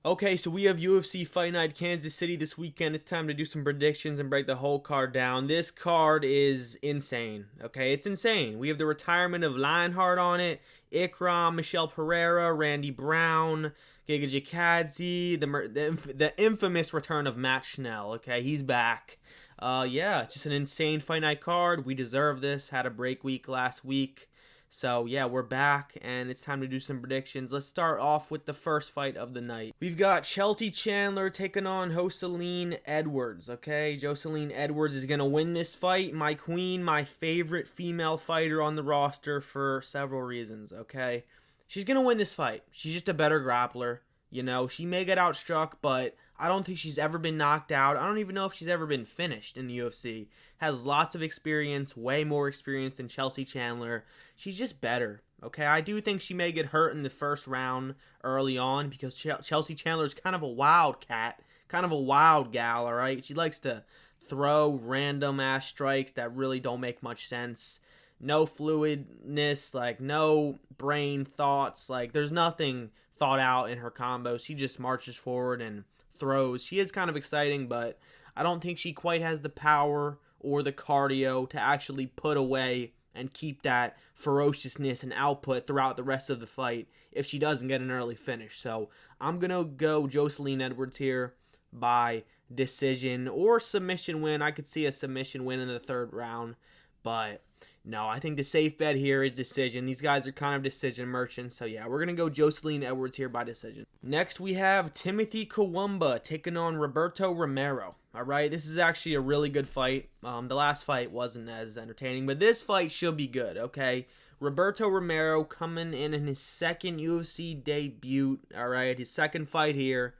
Okay, so we have UFC Fight Night Kansas City this weekend. It's time to do some predictions and break the whole card down. This card is insane. Okay, it's insane. We have the retirement of Lionheart on it, Ikram, Michelle Pereira, Randy Brown, Giga Jikadze, the infamous return of Matt Schnell. Okay, he's back. Yeah, just an insane Fight Night card. We deserve this. Had a break week last week. So, yeah, we're back, and it's time to do some predictions. Let's start off with the first fight of the night. We've got Chelsea Chandler taking on Jocelyn Edwards, okay? Jocelyn Edwards is going to win this fight. My queen, my favorite female fighter on the roster for several reasons, okay? She's going to win this fight. She's just a better grappler. You know, she may get outstruck, but I don't think she's ever been knocked out. I don't even know if she's ever been finished in the UFC. Has lots of experience, way more experience than Chelsea Chandler. She's just better, okay? I do think she may get hurt in the first round early on because Chelsea Chandler is kind of a wildcat, kind of a wild gal, all right? She likes to throw random-ass strikes that really don't make much sense. No fluidness, like no brain thoughts. Like there's nothing thought out in her combos. She just marches forward and throws. She is kind of exciting, but I don't think she quite has the power or the cardio to actually put away and keep that ferociousness and output throughout the rest of the fight if she doesn't get an early finish. So I'm going to go Jocelyn Edwards here by decision or submission win. I could see a submission win in the third round, but no, I think the safe bet here is decision. These guys are kind of decision merchants. So, yeah, we're going to go Jocelyn Edwards here by decision. Next, we have Timothy Kawumba taking on Roberto Romero. All right, this is actually a really good fight. The last fight wasn't as entertaining, but this fight should be good, okay? Roberto Romero coming in his second UFC debut, all right? His second fight here.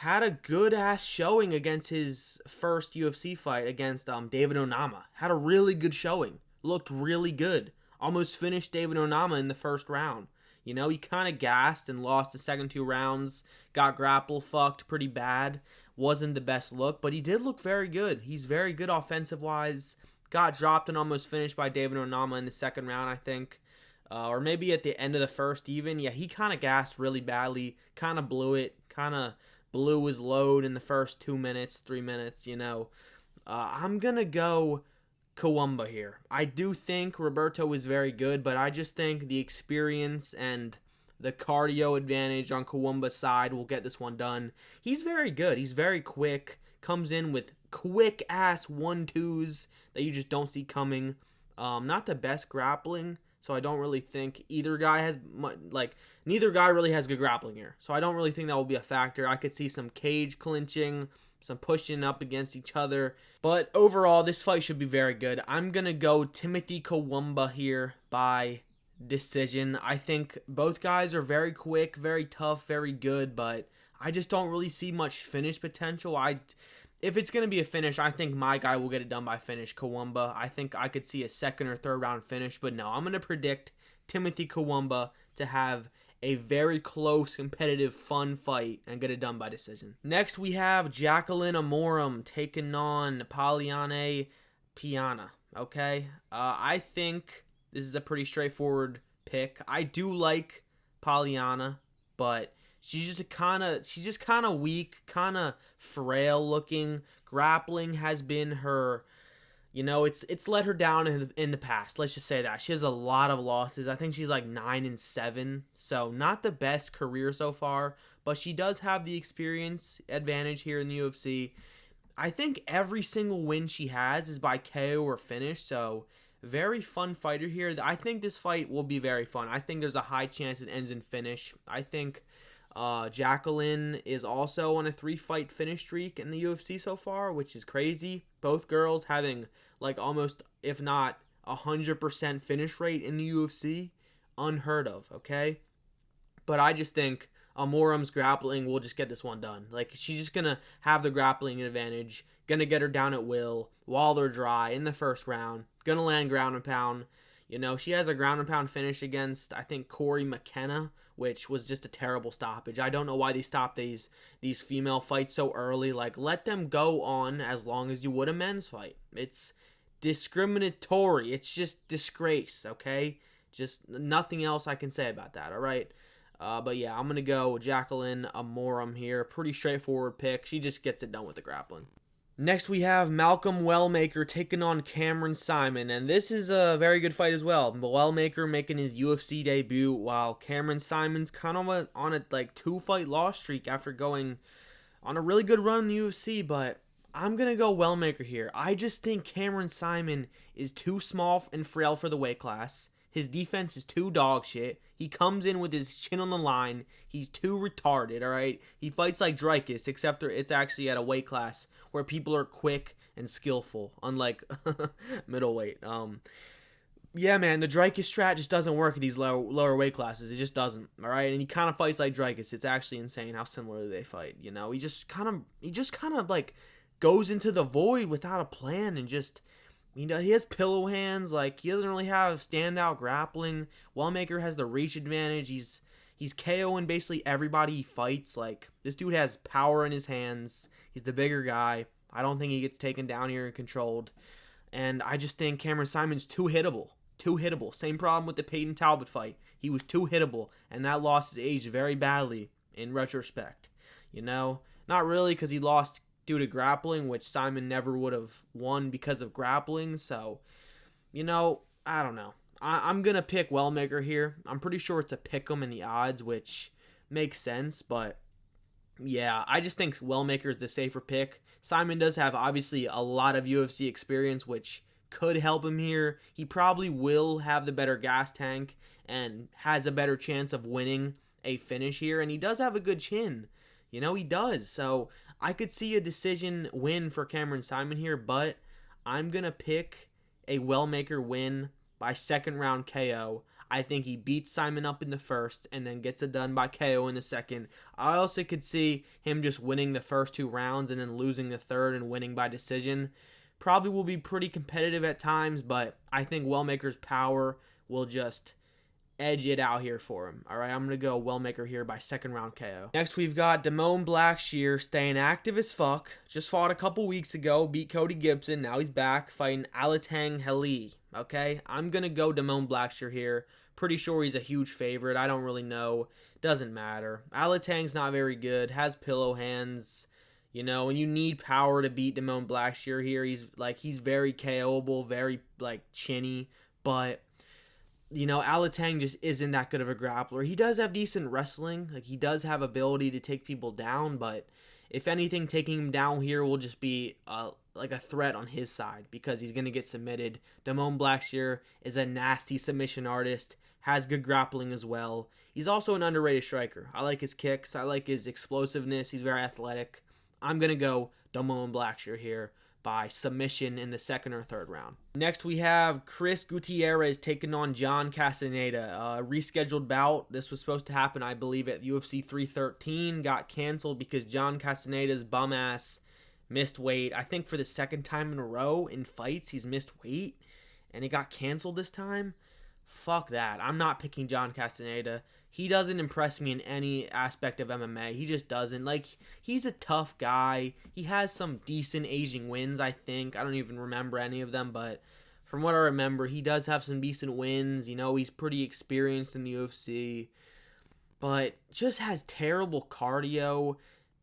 Had a good-ass showing against his first UFC fight against David Onama. Had a really good showing. Looked really good. Almost finished David Onama in the first round. You know, he kind of gassed and lost the second two rounds. Got grapple fucked pretty bad. Wasn't the best look, but he did look very good. He's very good offensive-wise. Got dropped and almost finished by David Onama in the second round, I think. Or maybe at the end of the first even. Yeah, he kind of gassed really badly. Kind of blew it. Kind of blew his load in the first 2 minutes, 3 minutes, you know. I'm going to go Kawumba here. I do think Roberto is very good, but I just think the experience and the cardio advantage on Kawumba's side will get this one done. He's very good. He's very quick. Comes in with quick-ass 1-2s that you just don't see coming. Not the best grappling, so I don't really think either guy has neither guy really has good grappling here. So I don't really think that will be a factor. I could see some cage clinching, some pushing up against each other. But overall, this fight should be very good. I'm going to go Timothy Kawumba here by decision. I think both guys are very quick, very tough, very good, but I just don't really see much finish potential. If it's going to be a finish, I think my guy will get it done by finish, Kawumba. I think I could see a second or third round finish, but no, I'm going to predict Timothy Kawumba to have a very close, competitive, fun fight and get it done by decision. Next, we have Jacqueline Amorim taking on Poliana Piana, okay? I think this is a pretty straightforward pick. I do like Poliana, but she's just kind of weak, kind of frail looking. Grappling has been her, you know, it's let her down in the past. Let's just say that. She has a lot of losses. I think she's like 9-7. So not the best career so far, but she does have the experience advantage here in the UFC. I think every single win she has is by KO or finish, so very fun fighter here. I think this fight will be very fun. I think there's a high chance it ends in finish. I think Jacqueline is also on a 3-fight finish streak in the UFC so far, which is crazy. Both girls having like almost, if not 100% finish rate in the UFC. Unheard of, okay? But I just think Amorim's grappling will just get this one done. Like, she's just going to have the grappling advantage, going to get her down at will while they're dry in the first round, going to land ground and pound. You know, she has a ground and pound finish against, I think, Corey McKenna, which was just a terrible stoppage. I don't know why they stopped these female fights so early. Like, let them go on as long as you would a men's fight. It's discriminatory. It's just disgrace, okay? Just nothing else I can say about that, all right? But yeah, I'm going to go Jacqueline Amorum here. Pretty straightforward pick. She just gets it done with the grappling. Next, we have Malcolm Wellmaker taking on Cameron Simon, and this is a very good fight as well. Wellmaker making his UFC debut, while Cameron Simon's kind of on a like 2-fight loss streak after going on a really good run in the UFC. But I'm gonna go Wellmaker here. I just think Cameron Simon is too small and frail for the weight class. His defense is too dog shit. He comes in with his chin on the line. He's too retarded, all right? He fights like Dreykus, except it's actually at a weight class where people are quick and skillful, unlike middleweight. Yeah, man, the Dreykus strat just doesn't work at these lower weight classes. It just doesn't, all right? And he kind of fights like Dreykus. It's actually insane how similar they fight, you know? He just kind of like goes into the void without a plan and just... You know, he has pillow hands. Like, he doesn't really have standout grappling. Wellmaker has the reach advantage. He's KOing basically everybody he fights. Like, this dude has power in his hands. He's the bigger guy. I don't think he gets taken down here and controlled. And I just think Cameron Simon's too hittable. Too hittable. Same problem with the Peyton Talbot fight. He was too hittable, and that loss has aged very badly in retrospect. You know? Not really, because he lost due to grappling, which Simon never would have won because of grappling. So, you know, I don't know. I'm going to pick Wellmaker here. I'm pretty sure it's a pick'em in the odds, which makes sense. But, yeah, I just think Wellmaker is the safer pick. Simon does have, obviously, a lot of UFC experience, which could help him here. He probably will have the better gas tank and has a better chance of winning a finish here. And he does have a good chin. You know, he does. So I could see a decision win for Cameron Simon here, but I'm going to pick a Wellmaker win by second round KO. I think he beats Simon up in the first and then gets it done by KO in the second. I also could see him just winning the first 2 rounds and then losing the third and winning by decision. Probably will be pretty competitive at times, but I think Wellmaker's power will just edge it out here for him. All right, I'm going to go Wellmaker here by second round KO. Next, we've got Damone Blackshear staying active as fuck. Just fought a couple weeks ago, beat Cody Gibson. Now he's back fighting Alatang Heli. Okay, I'm going to go Damone Blackshear here. Pretty sure he's a huge favorite. I don't really know. Doesn't matter. Alatang's not very good. Has pillow hands. You know, and you need power to beat Damone Blackshear here. He's very KO'able, very like chinny, but you know, Alatang just isn't that good of a grappler. He does have decent wrestling. Like, he does have ability to take people down, but if anything, taking him down here will just be like a threat on his side because he's going to get submitted. Damone Blackshear is a nasty submission artist, has good grappling as well. He's also an underrated striker. I like his kicks. I like his explosiveness. He's very athletic. I'm going to go Damone Blackshear here by submission in the second or third round. Next, we have Chris Gutierrez taking on John Castaneda. Rescheduled bout. This was supposed to happen, I believe, at UFC 313. Got canceled because John Castaneda's bum ass missed weight. I think for the second time in a row in fights, he's missed weight, and it got canceled this time. Fuck that. I'm not picking John Castaneda. He doesn't impress me in any aspect of MMA. He just doesn't. Like, he's a tough guy. He has some decent aging wins, I think. I don't even remember any of them, but from what I remember, he does have some decent wins. You know, he's pretty experienced in the UFC, but just has terrible cardio.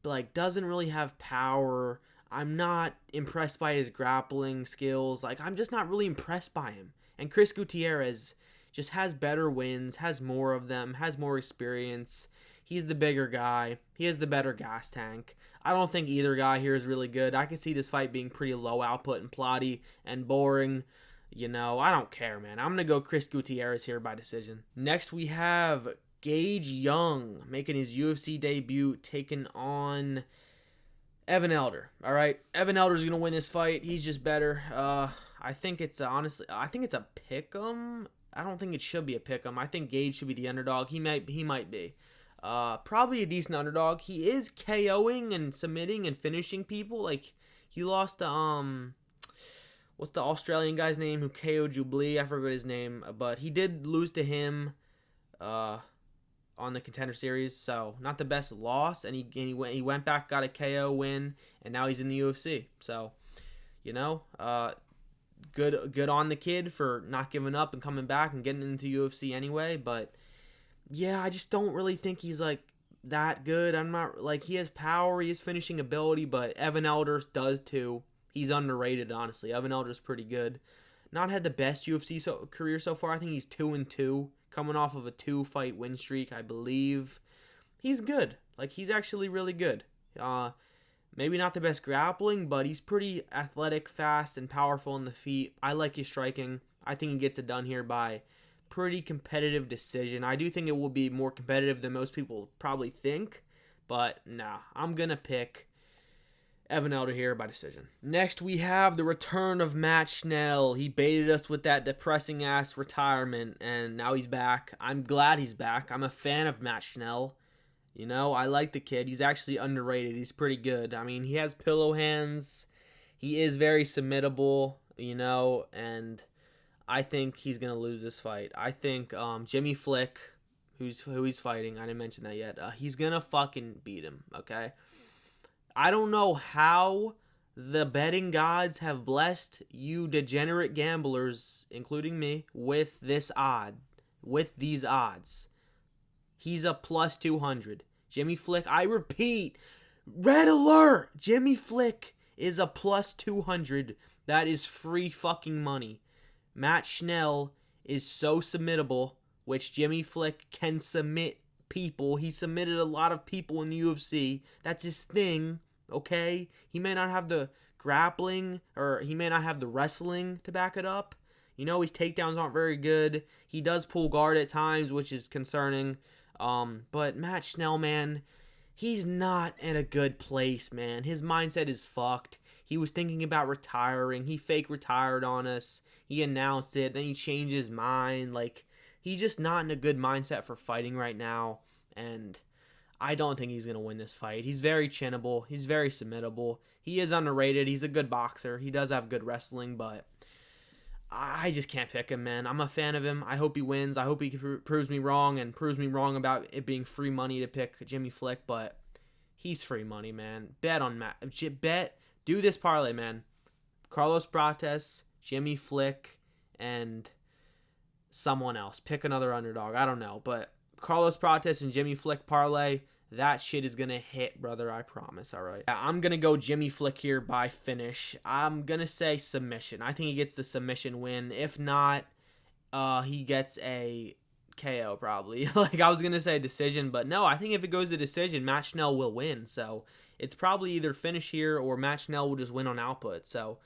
Like, doesn't really have power. I'm not impressed by his grappling skills. Like, I'm just not really impressed by him. And Chris Gutierrez just has better wins, has more of them, has more experience. He's the bigger guy. He has the better gas tank. I don't think either guy here is really good. I can see this fight being pretty low output and plotty and boring. You know, I don't care, man. I'm going to go Chris Gutierrez here by decision. Next, we have Gage Young making his UFC debut, taking on Evan Elder. All right, Evan Elder's going to win this fight. He's just better. I think it's a pick'em. I don't think it should be a pick'em. I think Gage should be the underdog. He might be. Probably a decent underdog. He is KOing and submitting and finishing people. Like, he lost to what's the Australian guy's name who KO'd Jubilee? I forgot his name, but he did lose to him on the Contender Series, so not the best loss. And he went back, got a KO win, and now he's in the UFC. So, you know, good on the kid for not giving up and coming back and getting into UFC anyway. But yeah, I just don't really think he's like that good. I'm not like he has power, he has finishing ability, but Evan Elder does too. He's underrated, honestly. Evan Elder's pretty good. Not had the best UFC career so far. I think he's 2-2, coming off of a 2-fight win streak, I believe. He's good. Like he's actually really good. Maybe not the best grappling, but he's pretty athletic, fast, and powerful in the feet. I like his striking. I think he gets it done here by pretty competitive decision. I do think it will be more competitive than most people probably think, but nah, I'm going to pick Evan Elder here by decision. Next, we have the return of Matt Schnell. He baited us with that depressing-ass retirement, and now he's back. I'm glad he's back. I'm a fan of Matt Schnell. You know, I like the kid. He's actually underrated. He's pretty good. I mean, he has pillow hands. He is very submittable, you know, and I think he's going to lose this fight. I think Jimmy Flick, who he's fighting, I didn't mention that yet, he's going to fucking beat him, okay? I don't know how the betting gods have blessed you degenerate gamblers, including me, with these odds. He's a plus 200. Jimmy Flick, I repeat, red alert! Jimmy Flick is a plus 200. That is free fucking money. Matt Schnell is so submittable, which Jimmy Flick can submit people. He submitted a lot of people in the UFC. That's his thing, okay? He may not have the grappling, or he may not have the wrestling to back it up. You know, his takedowns aren't very good. He does pull guard at times, which is concerning. But Matt Schnell, man, he's not in a good place, man. His mindset is fucked. He was thinking about retiring. He fake retired on us. He announced it. Then he changed his mind. Like, he's just not in a good mindset for fighting right now. And I don't think he's going to win this fight. He's very chinnable. He's very submittable. He is underrated. He's a good boxer. He does have good wrestling, but I just can't pick him, man. I'm a fan of him. I hope he wins. I hope he proves me wrong and proves me wrong about it being free money to pick Jimmy Flick, but he's free money, man. Bet on Matt. Do this parlay, man. Carlos Prates, Jimmy Flick, and someone else. Pick another underdog. I don't know, but Carlos Prates and Jimmy Flick parlay, that shit is going to hit, brother. I promise, all right? I'm going to go Jimmy Flick here by finish. I'm going to say submission. I think he gets the submission win. If not, he gets a KO probably. Like, I was going to say decision, but no, I think if it goes to decision, Matt Schnell will win. So it's probably either finish here or Matt Schnell will just win on output. So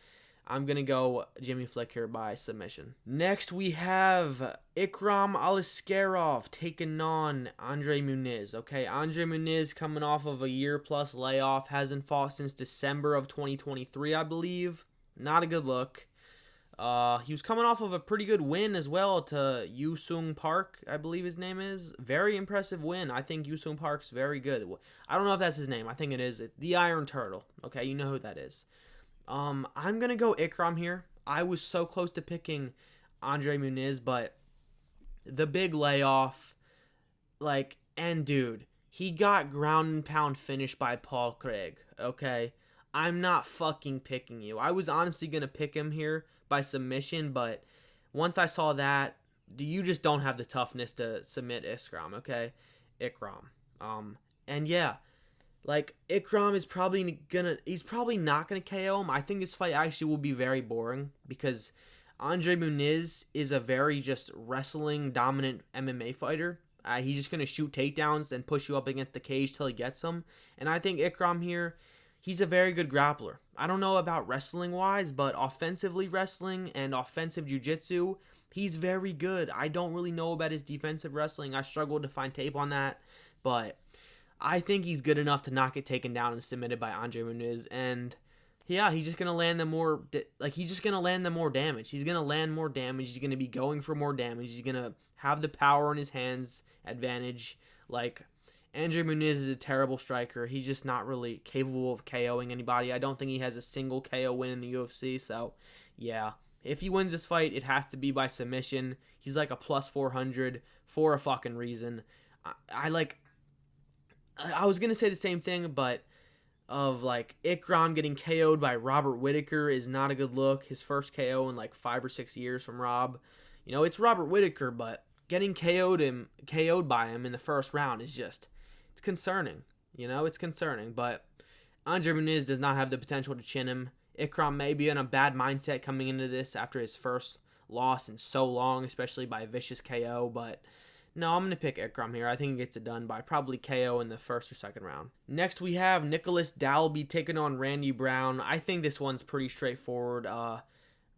I'm going to go Jimmy Flick here by submission. Next, we have Ikram Aliskerov taking on Andre Muniz. Okay, Andre Muniz coming off of a year-plus layoff. Hasn't fought since December of 2023, I believe. Not a good look. He was coming off of a pretty good win as well to Yusung Park, I believe his name is. Very impressive win. I think Yusung Park's very good. I don't know if that's his name. I think it is. The Iron Turtle. Okay, you know who that is. I'm going to go Ikram here. I was so close to picking Andre Muniz, but the big layoff, and dude, he got ground and pound finished by Paul Craig, okay? I'm not fucking picking you. I was honestly going to pick him here by submission, but once I saw that, you just don't have the toughness to submit Ikram, okay? And yeah. Ikram is he's probably not gonna KO him. I think this fight actually will be very boring because Andre Muniz is a very just wrestling dominant MMA fighter. He's just gonna shoot takedowns and push you up against the cage till he gets them. And I think Ikram here, he's a very good grappler. I don't know about wrestling wise, but offensively wrestling and offensive jiu-jitsu, he's very good. I don't really know about his defensive wrestling. I struggled to find tape on that, but I think he's good enough to not get taken down and submitted by Andre Muniz. And yeah, he's just going to land them more, he's just going to land them more damage. He's going to land more damage. He's going to be going for more damage. He's going to have the power in his hands advantage. Andre Muniz is a terrible striker. He's just not really capable of KOing anybody. I don't think he has a single KO win in the UFC. So yeah, if he wins this fight, it has to be by submission. He's like a plus 400 for a fucking reason. I was going to say the same thing, but Ikram getting KO'd by Robert Whittaker is not a good look. His first KO in 5 or 6 years from Rob. You know, it's Robert Whittaker, but getting KO'd by him in the first round is just, it's concerning. It's concerning. But Andre Muniz does not have the potential to chin him. Ikram may be in a bad mindset coming into this after his first loss in so long, especially by a vicious KO. But no, I'm going to pick Ikram here. I think he gets it done by probably KO in the first or second round. Next, we have Nicholas Dalby taking on Randy Brown. I think this one's pretty straightforward.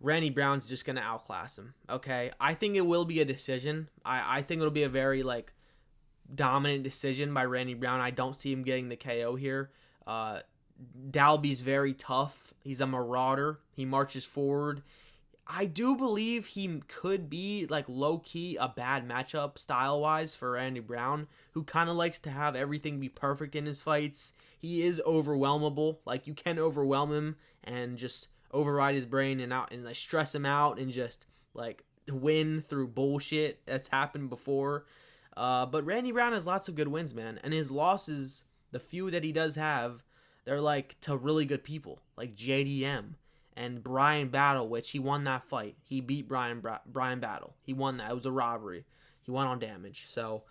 Randy Brown's just going to outclass him, okay? I think it will be a decision. I think it'll be a very, dominant decision by Randy Brown. I don't see him getting the KO here. Dalby's very tough. He's a marauder. He marches forward. I do believe he could be, low-key a bad matchup style-wise for Randy Brown, who kind of likes to have everything be perfect in his fights. He is overwhelmable. You can overwhelm him and just override his brain and stress him out and just, win through bullshit that's happened before. But Randy Brown has lots of good wins, man. And his losses, the few that he does have, they're, to really good people, like JDM. And Brian Battle, which he won that fight. He beat Brian Battle. He won that. It was a robbery. He won on damage. So,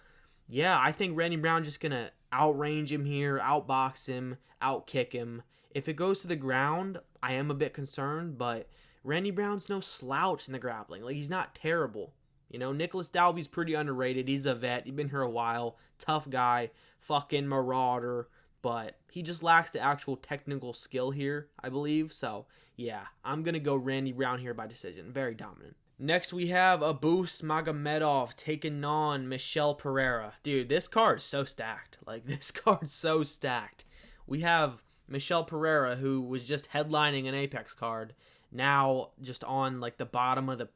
yeah, I think Randy Brown just going to outrange him here, outbox him, outkick him. If it goes to the ground, I am a bit concerned, but Randy Brown's no slouch in the grappling. He's not terrible. Nicholas Dalby's pretty underrated. He's a vet. He's been here a while. Tough guy. Fucking marauder. But he just lacks the actual technical skill here, I believe. So, yeah, I'm going to go Randy Brown here by decision. Very dominant. Next, we have Abus Magomedov taking on Michel Pereira. Dude, this card's so stacked. This card's so stacked. We have Michel Pereira, who was just headlining an Apex card, now just on, the bottom of the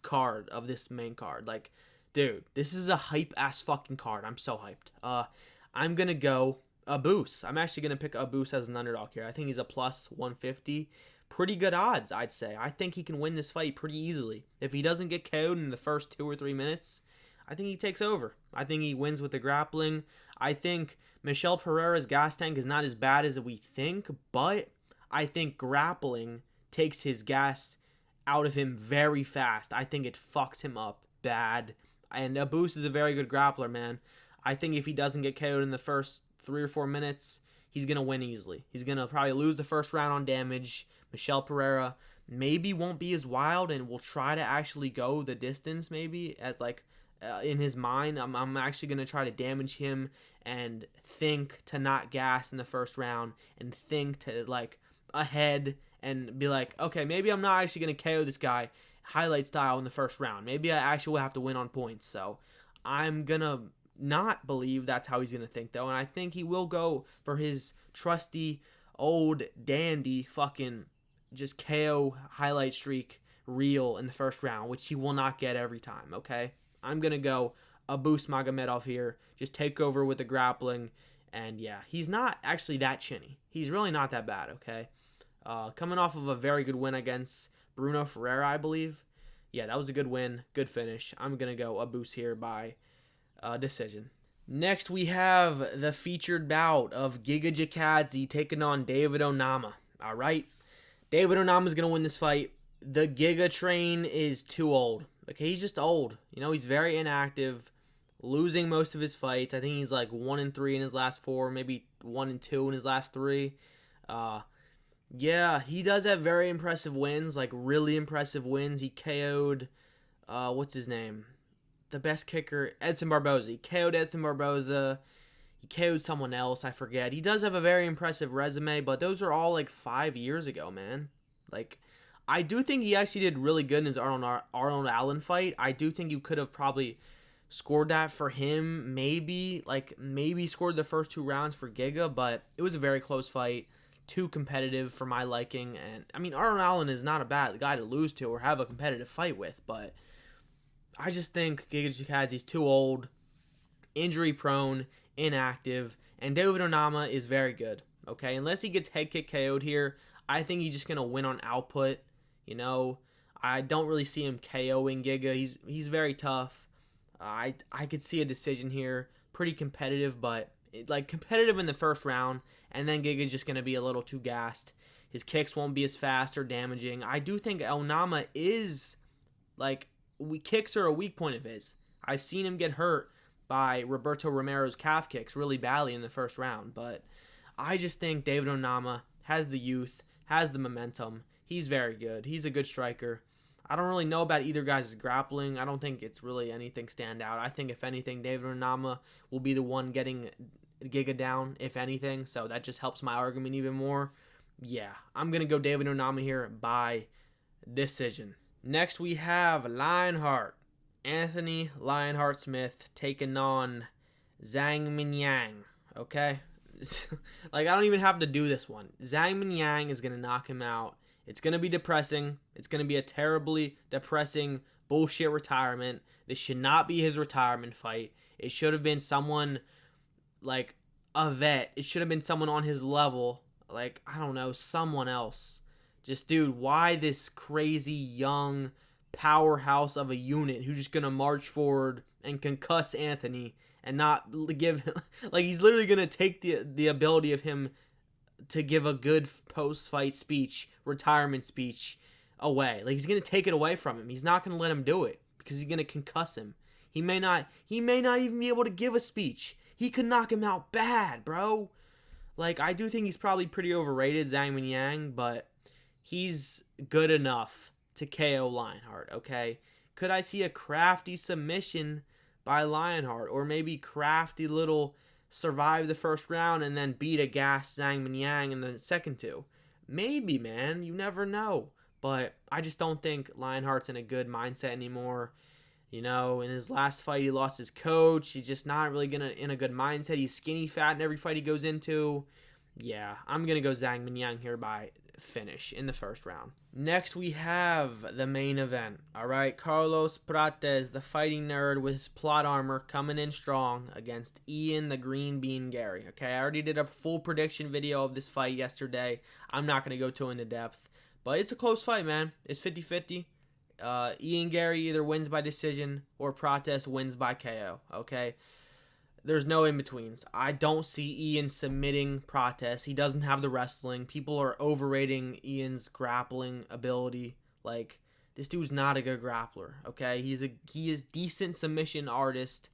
card of this main card. Dude, this is a hype-ass fucking card. I'm so hyped. I'm going to go Abus. I'm actually going to pick Abus as an underdog here. I think he's a plus 150. Pretty good odds, I'd say. I think he can win this fight pretty easily. If he doesn't get KO'd in the first 2 or 3 minutes, I think he takes over. I think he wins with the grappling. I think Michel Pereira's gas tank is not as bad as we think, but I think grappling takes his gas out of him very fast. I think it fucks him up bad. And Abus is a very good grappler, man. I think if he doesn't get KO'd in the first 3 or 4 minutes, he's going to win easily. He's going to probably lose the first round on damage. Michel Pereira maybe won't be as wild and will try to actually go the distance maybe as in his mind. I'm actually going to try to damage him and think to not gas in the first round and think to ahead and be okay, maybe I'm not actually going to KO this guy highlight style in the first round. Maybe I actually will have to win on points. So I'm going to not believe that's how he's going to think, though. And I think he will go for his trusty, old, dandy, fucking just KO highlight streak reel in the first round, which he will not get every time, okay? I'm going to go Abus Magomedov here. Just take over with the grappling. And, yeah, he's not actually that chinny. He's really not that bad, okay? Coming off of a very good win against Bruno Ferreira, I believe. Yeah, that was a good win. Good finish. I'm going to go Abus here by decision. Next, we have the featured bout of Giga Chikadze taking on David Onama. All right, David Onama is going to win this fight. The Giga train is too old. Okay, he's just old. He's very inactive, losing most of his fights. I think he's 1-3 in his last 4, maybe 1-2 in his last 3. Yeah, he does have very impressive wins, really impressive wins. He KO'd, what's his name? The best kicker, Edson Barboza. He KO'd Edson Barboza. He KO'd someone else, I forget. He does have a very impressive resume, but those are all 5 years ago, man. I do think he actually did really good in his Arnold Allen fight. I do think you could have probably scored that for him. Maybe scored the first 2 rounds for Giga, but it was a very close fight. Too competitive for my liking. And, Arnold Allen is not a bad guy to lose to or have a competitive fight with, but I just think Giga Chikadze's too old, injury prone, inactive, and David Onama is very good, okay? Unless he gets head kick KO'd here, I think he's just going to win on output, I don't really see him KOing Giga. He's very tough. I could see a decision here. Pretty competitive, but competitive in the first round, and then Giga's just going to be a little too gassed. His kicks won't be as fast or damaging. I do think Onama is, kicks are a weak point of his. I've seen him get hurt by Roberto Romero's calf kicks really badly in the first round, but I just think David Onama has the youth, has the momentum. He's very good. He's a good striker. I don't really know about either guy's grappling. I don't think it's really anything stand out. I think if anything, David Onama will be the one getting Giga down, if anything. So that just helps my argument even more. Yeah, I'm going to go David Onama here by decision. Next we have Lionheart. Anthony Lionheart Smith taking on Zhang Minyang. Okay? Like, I don't even have to do this one. Zhang Minyang is going to knock him out. It's going to be depressing. It's going to be a terribly depressing bullshit retirement. This should not be his retirement fight. It should have been someone like a vet. It should have been someone on his level. Like, I don't know, someone else. Just, dude, why this crazy young powerhouse of a unit who's just going to march forward and concuss Anthony and not give him, like, he's literally going to take the ability of him to give a good post-fight speech, retirement speech, away. Like, he's going to take it away from him. He's not going to let him do it because he's going to concuss him. He may not even be able to give a speech. He could knock him out bad, bro. Like, I do think he's probably pretty overrated, Zhang Minyang, but he's good enough to KO Lionheart, okay? Could I see a crafty submission by Lionheart, or maybe crafty little survive the first round and then beat a gas Zhang Minyang in the second two? Maybe, man. You never know. But I just don't think Lionheart's in a good mindset anymore. You know, in his last fight, he lost his coach. He's just not really in a good mindset. He's skinny fat in every fight he goes into. Yeah, I'm going to go Zhang Minyang here by finish in the first round. Next, we have the main event. All right, Carlos Prates, the fighting nerd with his plot armor, coming in strong against Ian the Green Bean Garry. Okay, I already did a full prediction video of this fight yesterday. I'm not going to go too into depth, but it's a close fight, man. It's 50-50. Ian Garry either wins by decision or Prates wins by KO. Okay, there's no in-betweens. I don't see Ian submitting Prates. He doesn't have the wrestling. People are overrating Ian's grappling ability. Like, this dude's not a good grappler, okay? He is decent submission artist.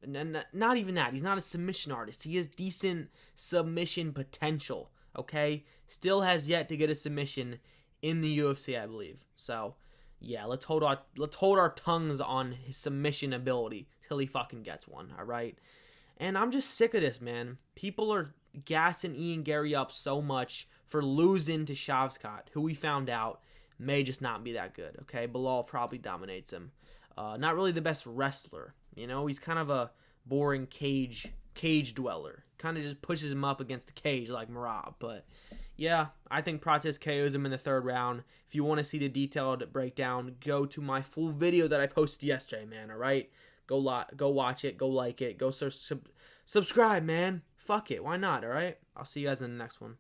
And not even that. He's not a submission artist. He has decent submission potential, okay? Still has yet to get a submission in the UFC, I believe. So, yeah, let's hold our tongues on his submission ability till he fucking gets one, all right? And I'm just sick of this, man. People are gassing Ian Garry up so much for losing to Shavkat, who we found out may just not be that good, okay? Bilal probably dominates him. Not really the best wrestler, you know? He's kind of a boring cage dweller. Kind of just pushes him up against the cage like Marab. But, yeah, I think Prates KOs him in the third round. If you want to see the detailed breakdown, go to my full video that I posted yesterday, man, all right? Go watch it. Go like it. Go subscribe, man. Fuck it. Why not, all right? I'll see you guys in the next one.